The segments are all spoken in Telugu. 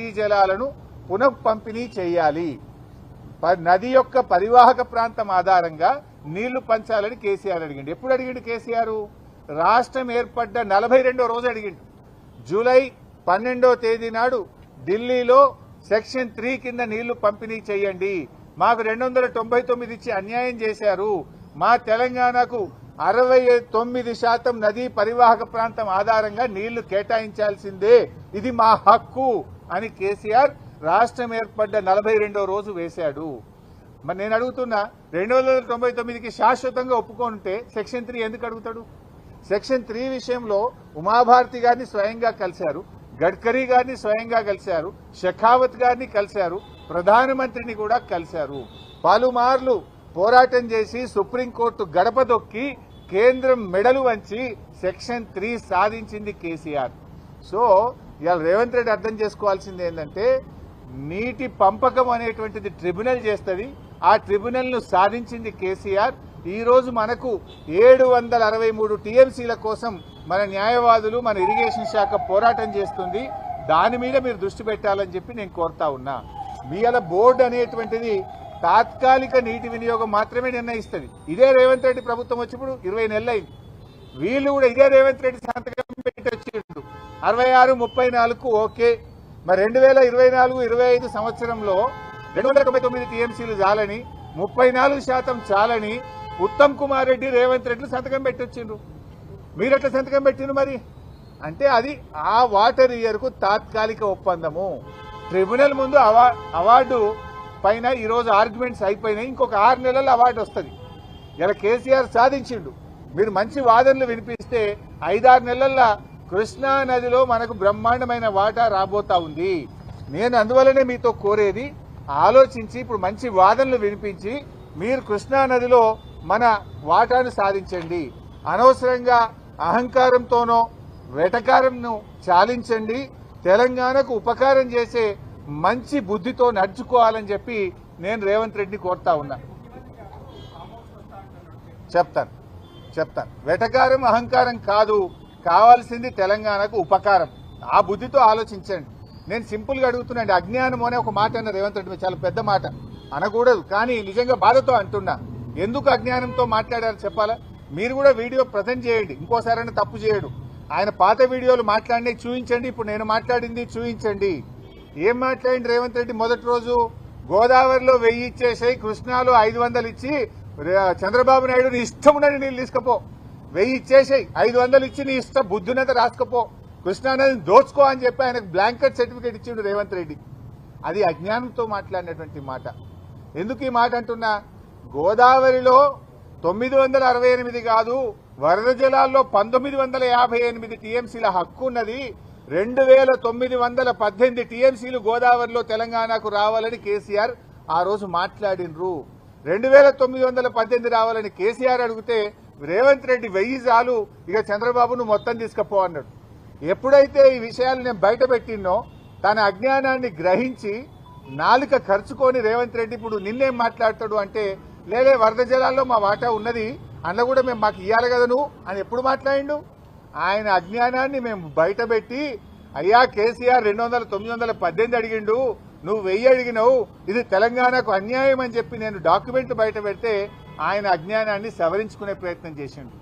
నదీ జలాలను పునః పంపిణీ చేయాలి. నది యొక్క పరివాహక ప్రాంతం ఆధారంగా నీళ్లు పంచాలని కేసీఆర్ అడిగిండు. ఎప్పుడు అడిగిండు కేసీఆర్? రాష్ట్రం ఏర్పడ్డ 42వ రోజు అడిగిండు. జూలై 12వ తేదీ నాడు ఢిల్లీలో సెక్షన్ 3 కింద నీళ్లు పంపిణీ చేయండి, మాకు 299 ఇచ్చి అన్యాయం చేశారు, మా తెలంగాణకు 69% నదీ పరివాహక ప్రాంతం ఆధారంగా నీళ్లు కేటాయించాల్సిందే, ఇది మా హక్కు అని కేసీఆర్ రాష్ట్రం ఏర్పడ్డ 42వ రోజు వేశాడు. మరి నేను అడుగుతున్నా, 299కి శాశ్వతంగా ఒప్పుకుంటే సెక్షన్ 3 ఎందుకు అడుగుతాడు? సెక్షన్ 3 విషయంలో ఉమాభారతి గారిని స్వయంగా కలిశారు, గడ్కరీ గారిని స్వయంగా కలిశారు, షెకావత్ గారిని కలిశారు, ప్రధానమంత్రిని కూడా కలిశారు. పలుమార్లు పోరాటం చేసి సుప్రీంకోర్టు గడప దొక్కి కేంద్రం మెడలు వంచి సెక్షన్ 3 సాధించింది కేసీఆర్. సో ఇవాళ రేవంత్ రెడ్డి అర్థం చేసుకోవాల్సింది ఏంటంటే, నీటి పంపకం అనేటువంటిది ట్రిబ్యునల్ చేస్తుంది, ఆ ట్రిబ్యునల్ ను సాధించింది కేసీఆర్. ఈ రోజు మనకు 763 టీఎంసీల కోసం మన న్యాయవాదులు, మన ఇరిగేషన్ శాఖ పోరాటం చేస్తుంది. దాని మీద మీరు దృష్టి పెట్టాలని చెప్పి నేను కోరుతా ఉన్నా. మీల బోర్డు అనేటువంటిది తాత్కాలిక నీటి వినియోగం మాత్రమే నిర్ణయిస్తుంది. ఇదే రేవంత్ రెడ్డి ప్రభుత్వం వచ్చినప్పుడు 20 నెలలు అయింది. వీళ్ళు కూడా ఇదే రేవంత్ రెడ్డి సంతకం పెట్టి వచ్చిండు 66, 34 ఓకే. మరి 2024-25 సంవత్సరంలో 299 టీఎంసీలు చాలని, 34% చాలని ఉత్తమ్ కుమార్ రెడ్డి, రేవంత్ రెడ్డి సంతకం పెట్టొచ్చిండ్రు. మీరెట్లా సంతకం పెట్టిండ్రు? మరి అంటే అది ఆ వాటర్ ఇయర్ కు తాత్కాలిక ఒప్పందము. ట్రిబ్యునల్ ముందు అవార్డు పైన ఈరోజు ఆర్గ్యుమెంట్స్ అయిపోయినాయి, ఇంకొక 6 నెలల్లో అవార్డు వస్తుంది. ఇలా కేసీఆర్ సాధించిండు. మీరు మంచి వాదనలు వినిపిస్తే 5-6 నెలల్లో కృష్ణా నదిలో మనకు బ్రహ్మాండమైన వాటా రాబోతా ఉంది. నేను అందువల్లనే మీతో కోరేది, ఆలోచించి ఇప్పుడు మంచి వాదనలు వినిపించి మీరు కృష్ణా నదిలో మన వాటాను సాధించండి. అనవసరంగా అహంకారంతోనో వెటకారంను చాలించండి. తెలంగాణకు ఉపకారం చేసే మంచి బుద్ధితో నడుచుకోవాలని చెప్పి నేను రేవంత్ రెడ్డిని కోరుతా ఉన్నా. చెప్తాను వెటకారం అహంకారం కాదు, కావాల్సింది తెలంగాణకు ఉపకారం. ఆ బుద్ధితో ఆలోచించండి. నేను సింపుల్ గా అడుగుతున్నాండి. అజ్ఞానం అనే ఒక మాట అన్న రేవంత్ రెడ్డి, చాలా పెద్ద మాట అనకూడదు, కానీ నిజంగా బాధతో అంటున్నా. ఎందుకు అజ్ఞానంతో మాట్లాడారు చెప్పాలా? మీరు కూడా వీడియో ప్రజెంట్ చేయండి, ఇంకోసారైనా తప్పు చేయడు. ఆయన పాత వీడియోలు మాట్లాడినవి చూపించండి, ఇప్పుడు నేను మాట్లాడింది చూపించండి. ఏం మాట్లాడింది రేవంత్ రెడ్డి? మొదటి రోజు గోదావరిలో 1000 ఇచ్చేసాయి, కృష్ణాలో 500 ఇచ్చి చంద్రబాబు నాయుడు నీ ఇష్టం ఉన్నది నీళ్ళు తీసుకపో, 1000 ఇచ్చేసాయి, 500 ఇచ్చి నీ ఇష్టం బుద్ధునంత రాసుకపో, కృష్ణానదిని దోచుకో అని చెప్పి ఆయనకు బ్లాంకెట్ సర్టిఫికేట్ ఇచ్చిండు రేవంత్ రెడ్డి. అది అజ్ఞానంతో మాట్లాడినటువంటి మాట. ఎందుకు ఈ మాట అంటున్నా? గోదావరిలో 968 కాదు, వరద జలాల్లో 1958 టీఎంసీల హక్కు ఉన్నది. 2918 టీఎంసీలు గోదావరిలో తెలంగాణకు రావాలని కేసీఆర్ ఆ రోజు మాట్లాడినరు. 2918 రావాలని కేసీఆర్ అడిగితే రేవంత్ రెడ్డి 1000 చాలు, ఇక చంద్రబాబును మొత్తం తీసుకపో అన్నాడు. ఎప్పుడైతే ఈ విషయాలు నేను బయట పెట్టినో తన అజ్ఞానాన్ని గ్రహించి నాలుక ఖర్చుకొని రేవంత్ రెడ్డి ఇప్పుడు నిన్నేం మాట్లాడతాడు అంటే, లేలే వరద జలాల్లో మా వాటా ఉన్నది, అందులో కూడా మేము మాకు ఇవ్వాలి కదా నువ్వు అని ఎప్పుడు మాట్లాడిండు? ఆయన అజ్ఞానాన్ని మేము బయట పెట్టి, అయ్యా కేసీఆర్ 918 అడిగిండు, నువ్వు 1000 అడిగినావు, ఇది తెలంగాణకు అన్యాయం అని చెప్పి నేను డాక్యుమెంట్ బయట పెడితే ఆయన అజ్ఞానాన్ని సవరించుకునే ప్రయత్నం చేసిండు.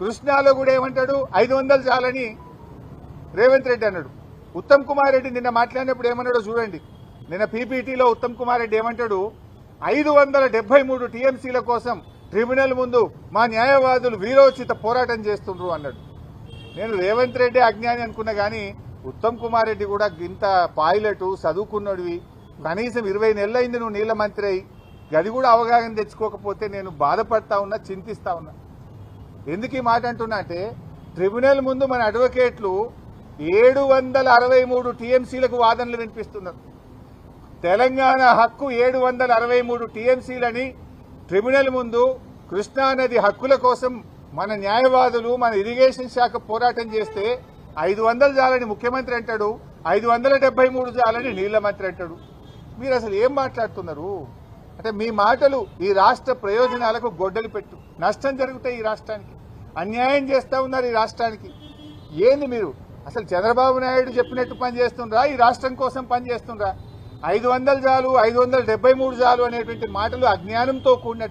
కృష్ణాలో కూడా ఏమంటాడు? 500 చాలని రేవంత్ రెడ్డి అన్నాడు. ఉత్తమ్ కుమార్ రెడ్డి నిన్న మాట్లాడినప్పుడు ఏమన్నాడో చూడండి. నిన్న పీపీటీలో ఉత్తమ్ కుమార్ రెడ్డి ఏమంటాడు? 573 టీఎంసీల కోసం ట్రిబ్యునల్ ముందు మా న్యాయవాదులు వీరోచిత పోరాటం చేస్తుండ్రు అన్నాడు. నేను రేవంత్ రెడ్డి అజ్ఞాని అనుకున్నా గానీ ఉత్తమ్ కుమార్ రెడ్డి కూడా ఇంత పైలట్ చదువుకున్నోడివి, కనీసం 20 నెలలు అయింది నువ్వు నీళ్ల మంత్రి అయి, గది కూడా అవగాహన తెచ్చుకోకపోతే నేను బాధపడతా ఉన్నా, చింతిస్తా ఉన్నా. ఎందుకు ఈ మాట అంటున్నా అంటే, ట్రిబ్యునల్ ముందు మన అడ్వకేట్లు 763 టీఎంసీలకు వాదనలు వినిపిస్తున్నారు. తెలంగాణ హక్కు 763 టీఎంసీలని ట్రిబ్యునల్ ముందు కృష్ణానది హక్కుల కోసం మన న్యాయవాదులు, మన ఇరిగేషన్ శాఖ పోరాటం చేస్తే 500 చాలని ముఖ్యమంత్రి అంటాడు, 573 చాలని నీళ్ల మంత్రి అంటాడు. మీరు అసలు ఏం మాట్లాడుతున్నారు? అంటే మీ మాటలు ఈ రాష్ట్ర ప్రయోజనాలకు గొడ్డలి పెట్టు, నష్టం జరుగుతాయి ఈ రాష్ట్రానికి, అన్యాయం చేస్తా ఉన్నారు ఈ రాష్ట్రానికి. ఏంది మీరు అసలు చంద్రబాబు నాయుడు చెప్పినట్టు పనిచేస్తుండ్రా, ఈ రాష్ట్రం కోసం పనిచేస్తుండ్రా? 500 చాలు, 573 చాలు అనేటువంటి మాటలు అజ్ఞానంతో కూడినటువంటి